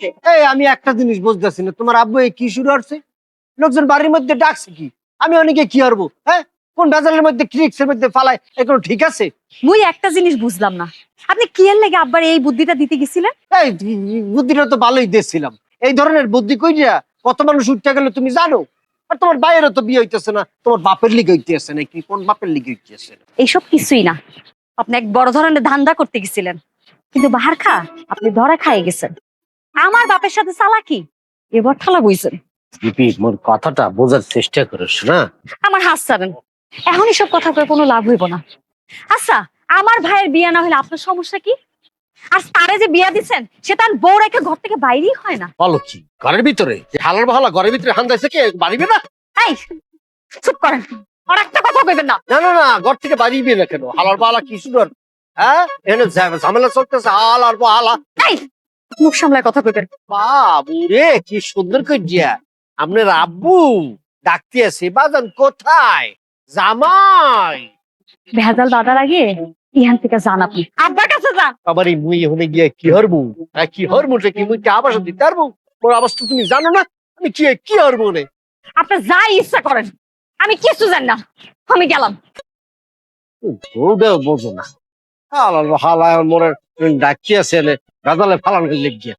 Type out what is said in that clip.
এই আমি একটা জিনিস বুঝতেছি না, তোমার আব্বু এই কি শুরু করছে? লোকজন বাড়ির মধ্যে ডাকছে কি? আমি অনেকে কি করবো? হ্যাঁ, কোন ভেজালের মধ্যে ক্রিক্সের মধ্যে ফালায়, এগুলো ঠিক আছে? মুই একটা জিনিস বুঝলাম না, আপনি কি এর লেগে আব্বার এই বুদ্ধিটা দিতে গেছিলেন? এই বুদ্ধিটা তো ভালোই দিয়েছিলাম। এই ধরনের বুদ্ধি কইরা কত মানুষ উঠতে গেলে তুমি জানো? আর তোমার বাইরেও তো বিয়ে হইতেছে না, তোমার বাপের লিগে হইতেছে নাকি কোন বাপের লিগে হইতেছে? এইসব কিছুই না, আপনি এক বড় ধরনের ধান্দা করতে গেছিলেন, কিন্তু বাহার খা আপনি ধরা খাইয়ে গেছেন। আমার বাপের সাথে চালাকি এবার ঠালা বইছেন। দিদি, মোর কথাটা বোঝার চেষ্টা করিস না। আমার হাত ছাড়েন, এখন এসব কথা কয়ে কোনো লাভ হইব না। আচ্ছা, আমার ভাইয়ের বিয়ে না হলে আপনার সমস্যা কি? আর তারে যে বিয়া দিচ্ছেন সে তার বউ রেখে ঘর থেকে বাইরেই হয় না। বলো কি, ঘরের ভিতরে হালার বাহালা ঘরের ভিতরে হান্দাইছে কে? বাড়িবে না? এই চুপ করেন, আর একটা কথা কইবেন না। না না না, ঘর থেকে বাড়িবে না কেন? হালার বাহালা কি শুরু? হ্যাঁ, এখানে ঝামেলা চলতেছে, হালার বাহালা। এই মুখ সামলায় কথা কইবেন। বাবু রে, কি সুন্দর কইয়া আপনার আব্বু ডাকতে আছে। বাজান কোথায়? জামাই। ভেজাল দাদার আগে ইহান থেকে যান, আপনি আব্বার কাছে যান। আবার এই মুই এখানে গিয়ে কি হরবো? কি হরবো সে কি? মুই কি আবাস দিতে পারবো? ওর অবস্থা তুমি জানো না? আমি কি হরবো রে? আপনি যা ইচ্ছা করেন, আমি কিছু জানি না, আমি গেলাম। বউটাও বোঝো না। হালার হালা মোরে ডাকি আছে, গাজালে ফালানো লেগে